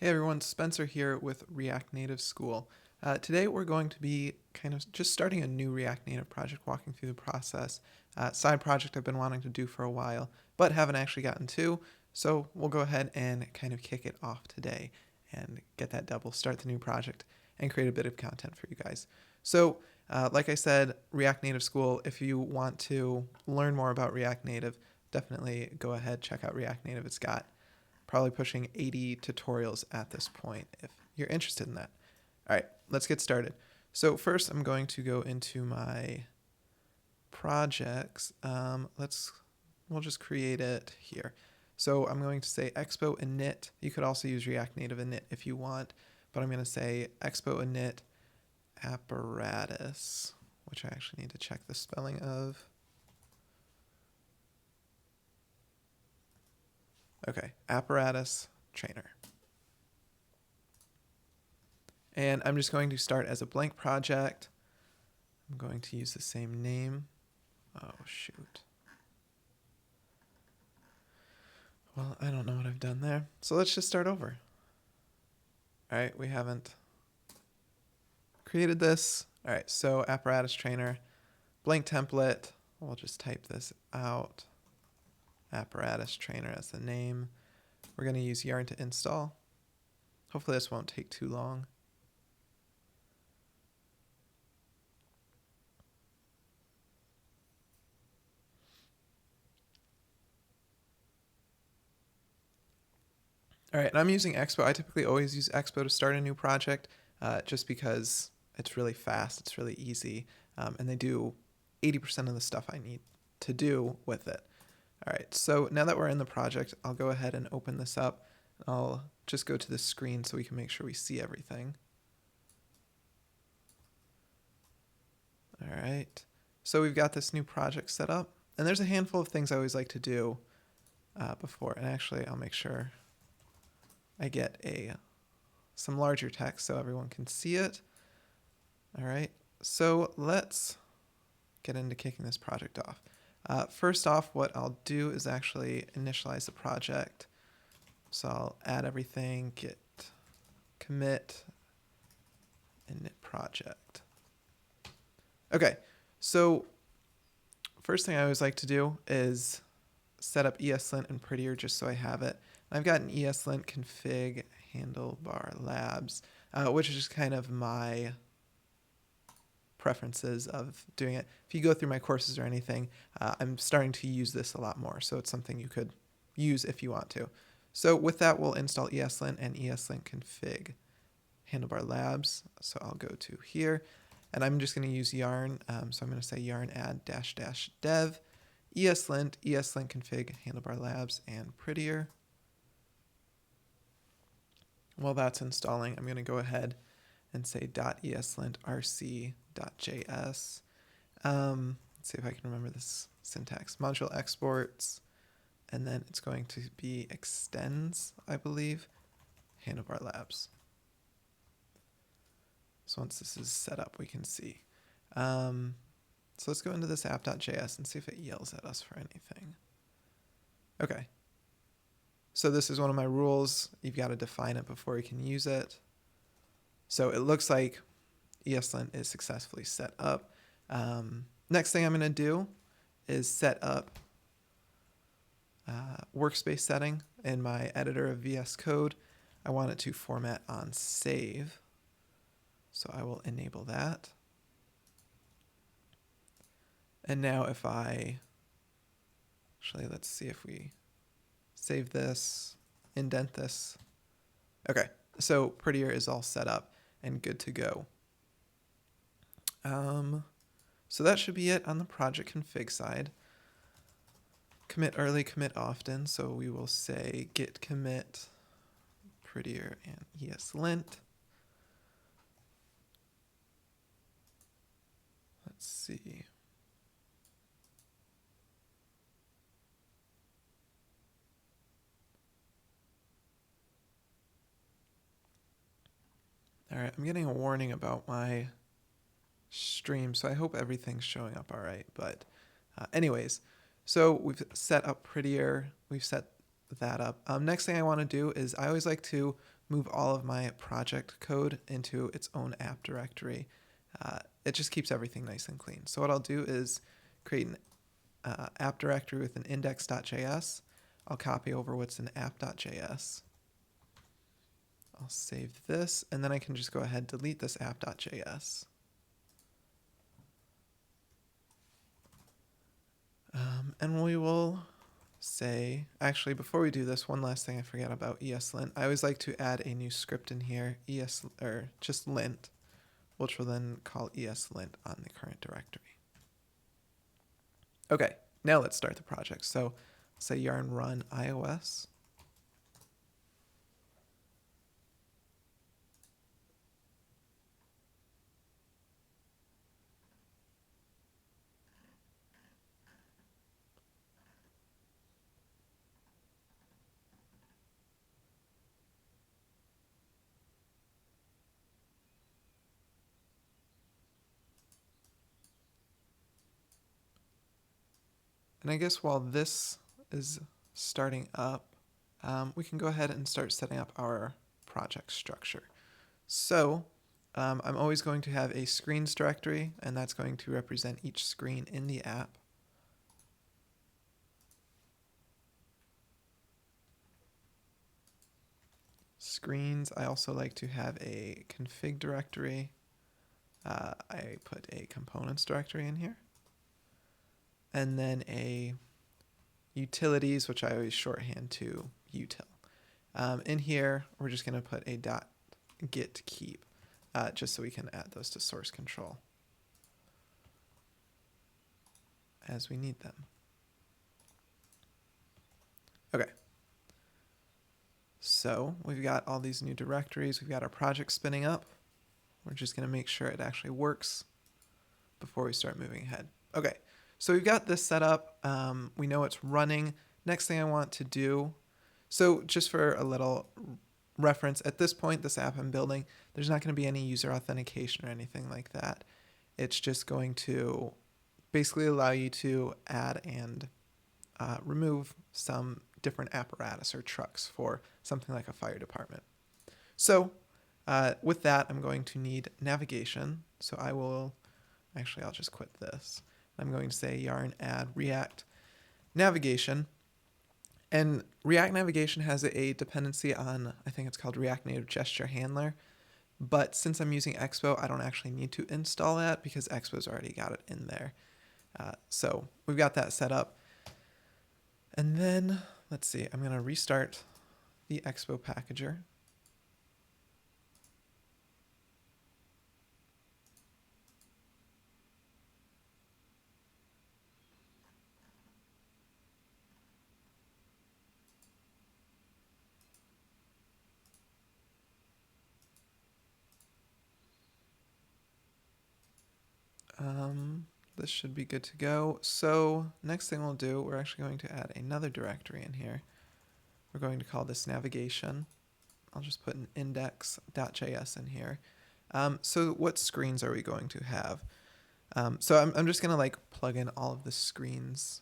Hey everyone, Spencer here with React Native School. Today we're going to be kind of just starting a new React Native project, walking through the process. Side project I've been wanting to do for a while, but haven't actually gotten to. So we'll go ahead and kind of kick it off today and get that double, start the new project, and create a bit of content for you guys. So, like I said, React Native School, if you want to learn more about React Native, definitely go ahead, check out React Native. It's got probably pushing 80 tutorials at this point if you're interested in that. All right, let's get started. So first I'm going to go into my projects. We'll just create it here. So I'm going to say expo init. You could also use React Native init if you want, but I'm going to say expo init apparatus, which I actually need to check the spelling of. Okay, apparatus trainer. And I'm just going to start as a blank project. I'm going to use the same name. Oh, shoot. Well, I don't know what I've done there. So let's just start over. All right, we haven't created this. All right, so apparatus trainer, blank template. We'll just type this out. Apparatus trainer as the name. We're going to use Yarn to install. Hopefully this won't take too long. All right, and I'm using Expo. I typically always use Expo to start a new project just because it's really fast, it's really easy, and they do 80% of the stuff I need to do with it. All right, so now that we're in the project, I'll go ahead and open this up. I'll just go to the screen so we can make sure we see everything. All right, so we've got this new project set up, and there's a handful of things I always like to do before, and actually I'll make sure I get some larger text so everyone can see it. All right, so let's get into kicking this project off. First off, what I'll do is actually initialize the project. So I'll add everything, git commit, init project. Okay, so first thing I always like to do is set up ESLint and Prettier just so I have it. I've got an ESLint config handlebar labs, which is just kind of my preferences of doing it. If you go through my courses or anything, I'm starting to use this a lot more, so it's something you could use if you want to. So with that, we'll install ESLint and ESLint config handlebar labs. So I'll go to here, and I'm just going to use yarn. So I'm going to say yarn add dash dash dev ESLint, ESLint config handlebar labs, and Prettier. While that's installing, I'm going to go ahead and say .eslint rc.js. Let's see if I can remember this syntax. Module exports, and then it's going to be extends, I believe, handlebar labs. So once this is set up, we can see. So let's go into this app.js and see if it yells at us for anything. Okay. So this is one of my rules. You've got to define it before you can use it. So it looks like ESLint is successfully set up. Next thing I'm going to do is set up workspace setting in my editor of VS Code. I want it to format on save. So I will enable that. And now if actually, let's see if we save this, indent this. Okay, so Prettier is all set up and good to go. So that should be it on the project config side. Commit early, commit often. So we will say git commit Prettier and ESLint. Let's see. All right, I'm getting a warning about my stream, so I hope everything's showing up all right. But anyways, so we've set up Prettier. We've set that up. Next thing I want to do is I always like to move all of my project code into its own app directory. It just keeps everything nice and clean. So what I'll do is create an app directory with an index.js. I'll copy over what's in app.js. I'll save this, and then I can just go ahead and delete this app.js. And we will say, actually, before we do this, one last thing I forgot about ESLint. I always like to add a new script in here, or just lint, which will then call ESLint on the current directory. Okay, now let's start the project. So say yarn run iOS. And I guess while this is starting up, we can go ahead and start setting up our project structure. So I'm always going to have a screens directory, and that's going to represent each screen in the app. Screens, I also like to have a config directory. I put a components directory in here. And then a utilities, which I always shorthand to util. In here, we're just going to put a .git keep, just so we can add those to source control as we need them. Okay. So we've got all these new directories. We've got our project spinning up. We're just going to make sure it actually works before we start moving ahead. Okay. So we've got this set up. We know it's running. Next thing I want to do, so just for a little reference, at this point, this app I'm building, there's not going to be any user authentication or anything like that. It's just going to basically allow you to add and remove some different apparatus or trucks for something like a fire department. So with that, I'm going to need navigation. So I'll just quit this. I'm going to say yarn add React navigation. And React navigation has a dependency on, I think it's called React Native Gesture Handler. But since I'm using Expo, I don't actually need to install that because Expo's already got it in there. So we've got that set up. And then, let's see, I'm going to restart the Expo packager. This should be good to go. So next thing we'll do, we're actually going to add another directory in here. We're going to call this navigation. I'll just put an index.js in here. So what screens are we going to have? So I'm just going to like plug in all of the screens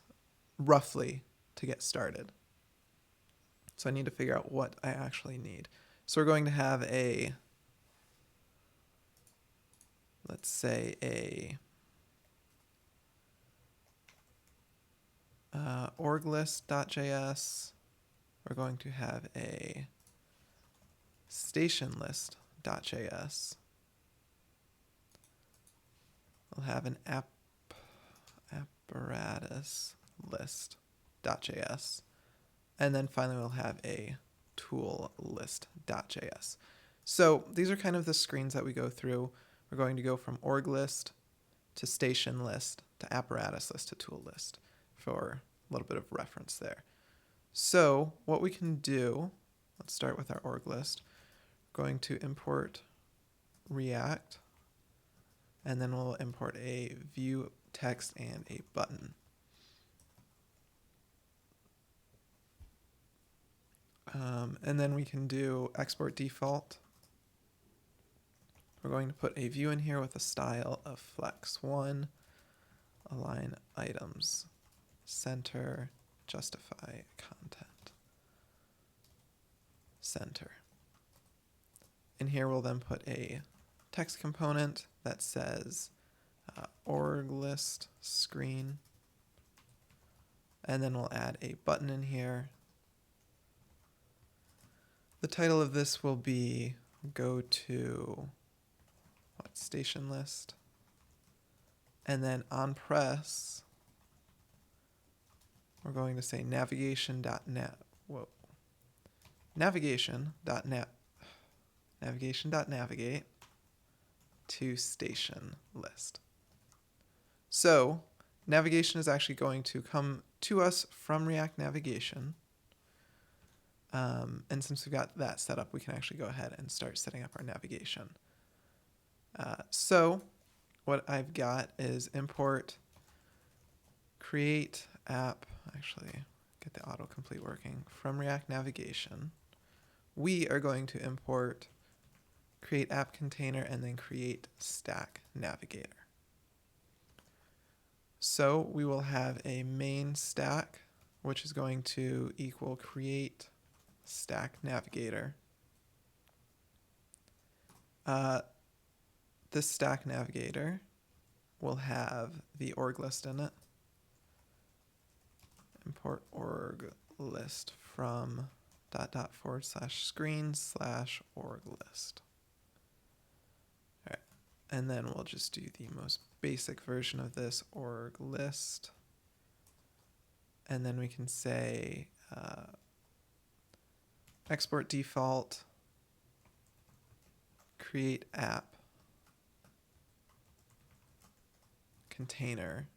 roughly to get started. So I need to figure out what I actually need. So we're going to have a, let's say a orglist.js. We're going to have a stationlist.js. We'll have an apparatus list.js. And then finally we'll have a tool list.js. So these are kind of the screens that we go through. We're going to go from org list to station list to apparatus list to tool list for a little bit of reference there. So what we can do, let's start with our org list. We're going to import React, and then we'll import a view text and a button. And then we can do export default. We're going to put a view in here with a style of flex1, align items, center, justify content, center. In here, we'll then put a text component that says org list screen. And then we'll add a button in here. The title of this will be go to station list. And then on press, we're going to say navigation.navigate to station list. So navigation is actually going to come to us from React Navigation. And since we've got that set up, we can actually go ahead and start setting up our navigation. So what I've got is import create app, actually get the autocomplete working, from React Navigation. We are going to import create app container and then create stack navigator. So we will have a main stack, which is going to equal create stack navigator. This stack navigator will have the org list in it. Import org list from /screen/org list. All right, and then we'll just do the most basic version of this org list. And then we can say export default create app container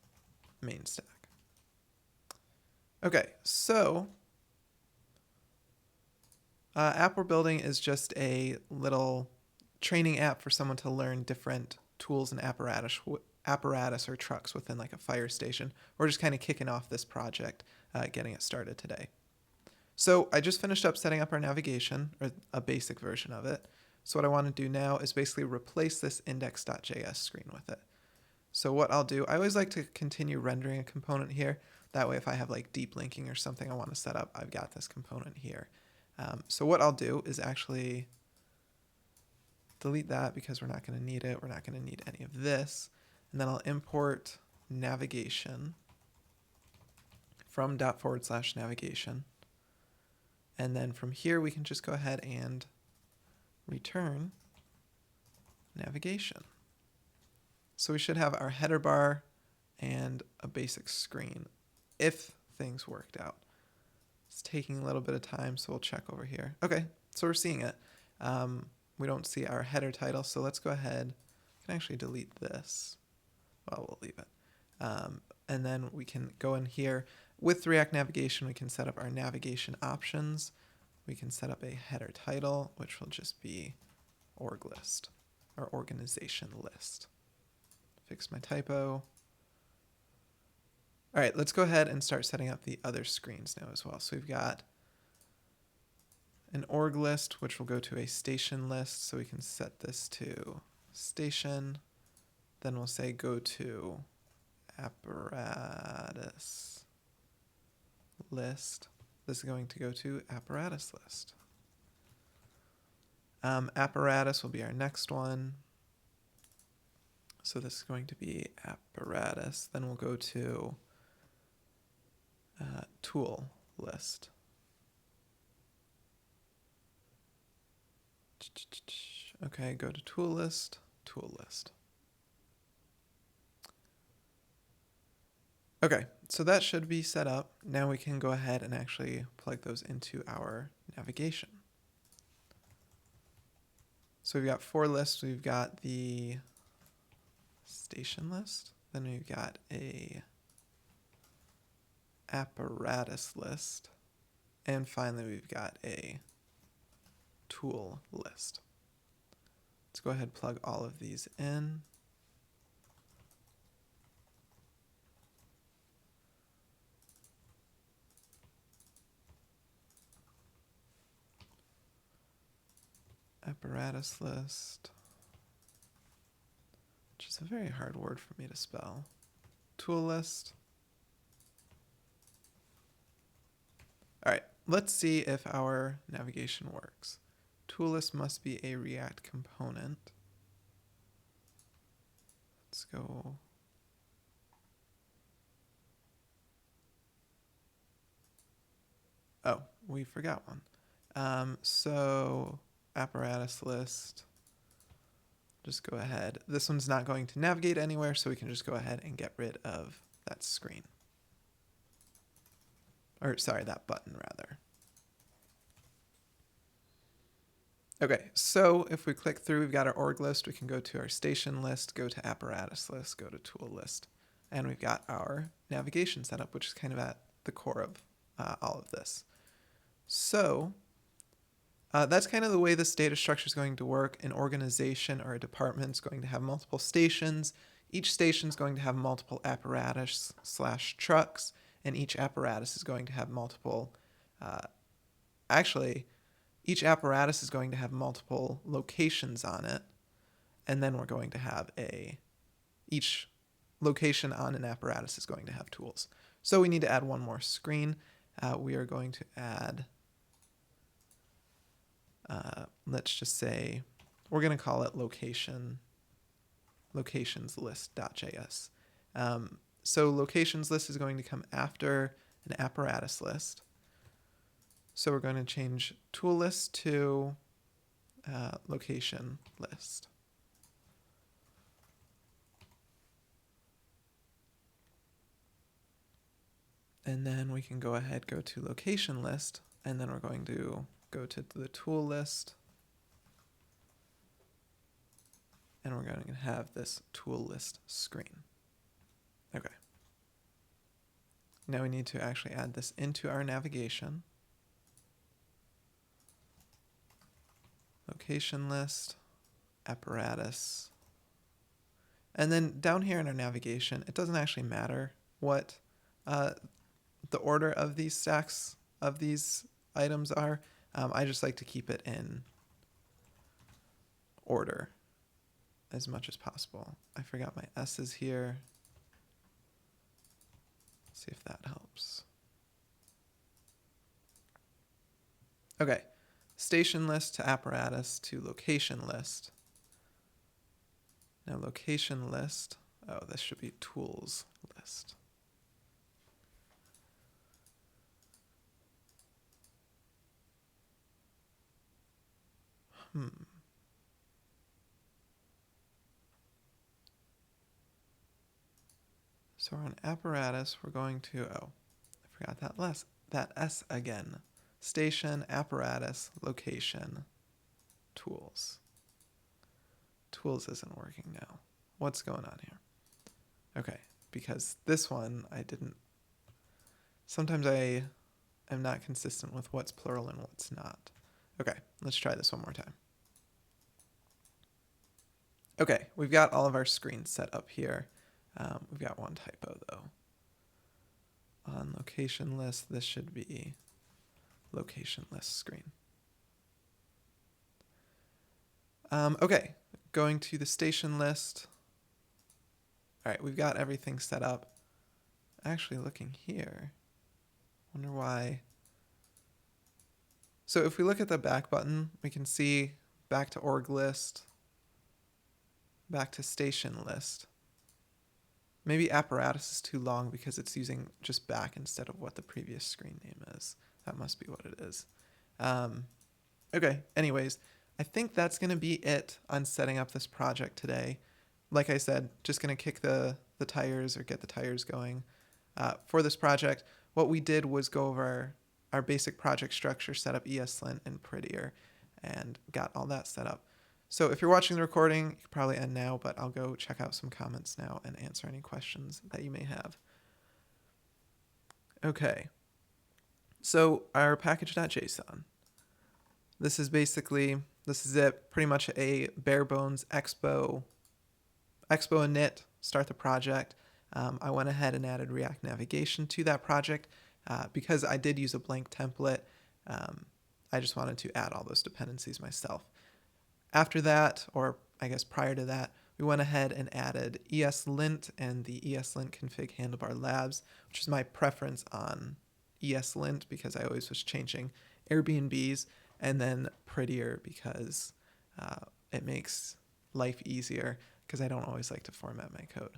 main stack. Okay, so app we're building is just a little training app for someone to learn different tools and apparatus or trucks within like a fire station. We're just kind of kicking off this project, getting it started today. So I just finished up setting up our navigation, or a basic version of it. So what I want to do now is basically replace this index.js screen with it. So what I'll do, I always like to continue rendering a component here. That way if I have like deep linking or something I want to set up, I've got this component here. So what I'll do is actually delete that because we're not going to need it. We're not going to need any of this. And then I'll import navigation from ./navigation. And then from here, we can just go ahead and return navigation. So we should have our header bar and a basic screen if things worked out. It's taking a little bit of time, so we'll check over here. Okay, so we're seeing it. We don't see our header title, so let's go ahead. I can actually delete this. Well, we'll leave it. And then we can go in here. With React Navigation, we can set up our navigation options. We can set up a header title, which will just be org list, or organization list. Fix my typo. All right, let's go ahead and start setting up the other screens now as well. So we've got an org list, which will go to a station list. So we can set this to station. Then we'll say go to apparatus list. This is going to go to apparatus list. Apparatus will be our next one. So this is going to be apparatus. Then we'll go to tool list. Okay, go to tool list, tool list. Okay, so that should be set up. Now we can go ahead and actually plug those into our navigation. So we've got 4 lists. We've got the station list. Then we've got a apparatus list. And finally, we've got a tool list. Let's go ahead and plug all of these in. Apparatus list, which is a very hard word for me to spell. Tool list. All right, let's see if our navigation works. tool list must be a React component. Let's go. Oh, we forgot one. So apparatus list, just go ahead. This one's not going to navigate anywhere, so we can just go ahead and get rid of that screen. Or sorry, that button rather. Okay, so if we click through, we've got our org list. We can go to our station list, go to apparatus list, go to tool list. And we've got our navigation setup, which is kind of at the core of all of this. So that's kind of the way this data structure is going to work. An organization or a department is going to have multiple stations. Each station is going to have multiple apparatus/trucks, and each apparatus is going to have multiple, each apparatus is going to have multiple locations on it, and then we're going to have each location on an apparatus is going to have tools. So we need to add one more screen. We are going to add, let's just say, we're going to call it locationslist.js. So locations list is going to come after an apparatus list. So we're going to change tool list to location list. And then we can go ahead, go to location list, and then we're going to go to the tool list. And we're going to have this tool list screen. Okay. Now we need to actually add this into our navigation. Location list, apparatus. And then down here in our navigation, it doesn't actually matter what the order of these stacks of these items are. I just like to keep it in order as much as possible. I forgot my S's here. Let's see if that helps. Okay. Station list to apparatus to location list. Now location list, oh, this should be tools list. So on apparatus, we're going to, oh, I forgot that S again. Station, apparatus, location, tools. Tools isn't working now. What's going on here? Okay, because this one sometimes I am not consistent with what's plural and what's not. Okay, let's try this one more time. Okay, we've got all of our screens set up here. We've got one typo though. On location list, this should be location list screen. Okay, going to the station list. All right, we've got everything set up. Actually, looking here, wonder why. So if we look at the back button, we can see back to org list, back to station list. Maybe apparatus is too long because it's using just back instead of what the previous screen name is. That must be what it is. Okay, anyways, I think that's going to be it on setting up this project today. Like I said, just going to kick the tires or get the tires going. For this project, what we did was go over our basic project structure, set up ESLint and Prettier, and got all that set up. So if you're watching the recording, you can probably end now, but I'll go check out some comments now and answer any questions that you may have. Okay. So our package.json. This is it, pretty much a bare bones Expo init, start the project. I went ahead and added React navigation to that project because I did use a blank template. I just wanted to add all those dependencies myself. After that, or I guess prior to that, we went ahead and added ESLint and the ESLint config handlebar labs, which is my preference on ESLint because I always was changing Airbnbs. and then prettier because it makes life easier because I don't always like to format my code.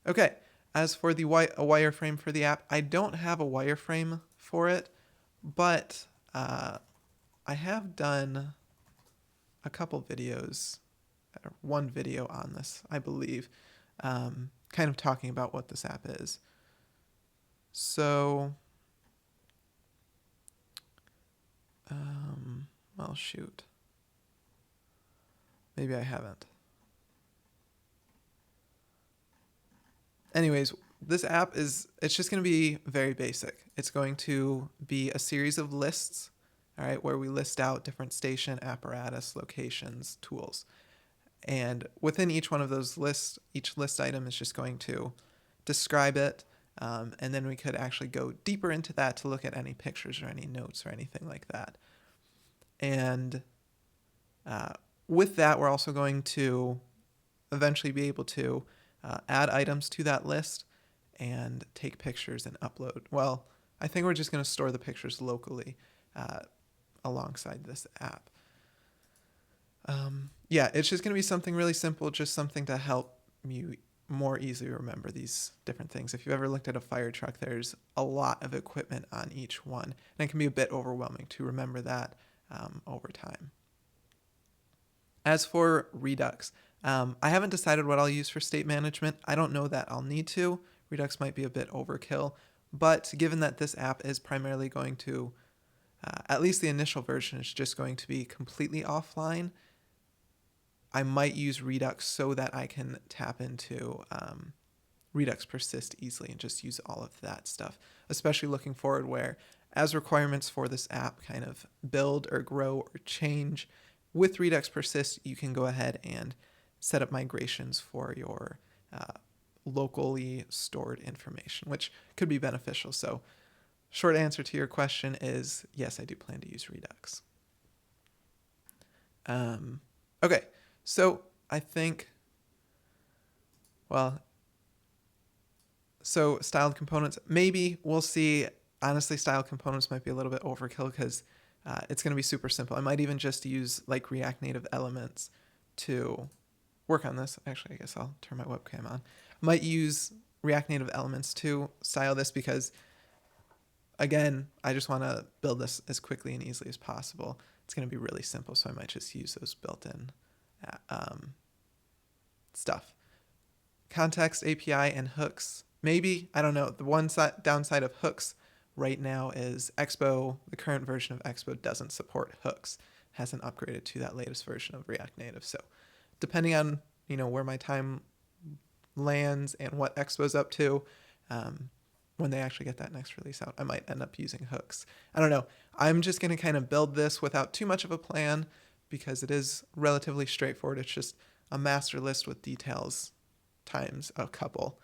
Okay, as for a wireframe for the app, I don't have a wireframe for it, but I have done a couple videos, or one video on this, I believe, kind of talking about what this app is. So, well, shoot. Maybe I haven't. Anyways, this app it's just going to be very basic. It's going to be a series of lists, all right, where we list out different station, apparatus, locations, tools. And within each one of those lists, each list item is just going to describe it. And then we could actually go deeper into that to look at any pictures or any notes or anything like that. And with that, we're also going to eventually be able to add items to that list and take pictures and upload. Well, I think we're just going to store the pictures locally alongside this app. Yeah, it's just going to be something really simple, just something to help you more easily remember these different things. If you've ever looked at a fire truck, there's a lot of equipment on each one, and it can be a bit overwhelming to remember that over time. As for Redux, I haven't decided what I'll use for state management. I don't know that I'll need to. Redux might be a bit overkill, but given that this app is primarily going to, at least the initial version is just going to be completely offline, I might use Redux so that I can tap into Redux persist easily and just use all of that stuff, especially looking forward where as requirements for this app kind of build or grow or change, with Redux persist, you can go ahead and set up migrations for your locally stored information, which could be beneficial. So short answer to your question is yes, I do plan to use Redux. Okay, so I think, well, so styled components, maybe we'll see. Honestly, styled components might be a little bit overkill because it's going to be super simple. I might even just use like React Native Elements to work on this. Actually, I guess I'll turn my webcam on. I might use React Native Elements to style this because, again, I just want to build this as quickly and easily as possible. It's going to be really simple, so I might just use those built-in stuff. Context API and hooks, maybe. I don't know. The one downside of hooks right now is Expo, the current version of Expo doesn't support hooks. It hasn't upgraded to that latest version of React Native. So depending on, where my time lands and what Expo's up to, when they actually get that next release out, I might end up using hooks. I don't know. I'm just going to kind of build this without too much of a plan because it is relatively straightforward. It's just a master list with details times a couple.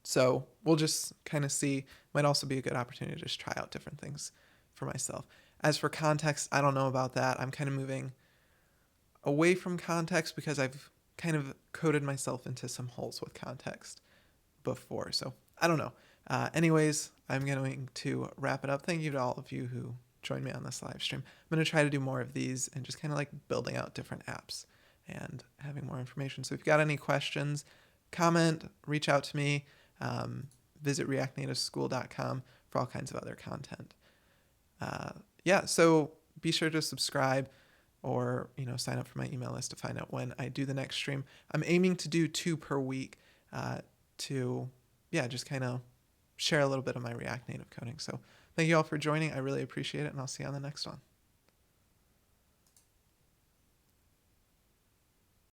So we'll just kind of see. Might also be a good opportunity to just try out different things for myself. As for context, I don't know about that. I'm kind of moving away from context because I've kind of coded myself into some holes with context before. So I don't know. Anyways, I'm going to wrap it up. Thank you to all of you who joined me on this live stream. I'm going to try to do more of these and just kind of like building out different apps and having more information. So if you've got any questions, comment, reach out to me. Visit reactnativeschool.com for all kinds of other content. So be sure to subscribe or sign up for my email list to find out when I do the next stream. I'm aiming to do 2 per week to just kind of share a little bit of my React Native coding. So thank you all for joining. I really appreciate it, and I'll see you on the next one.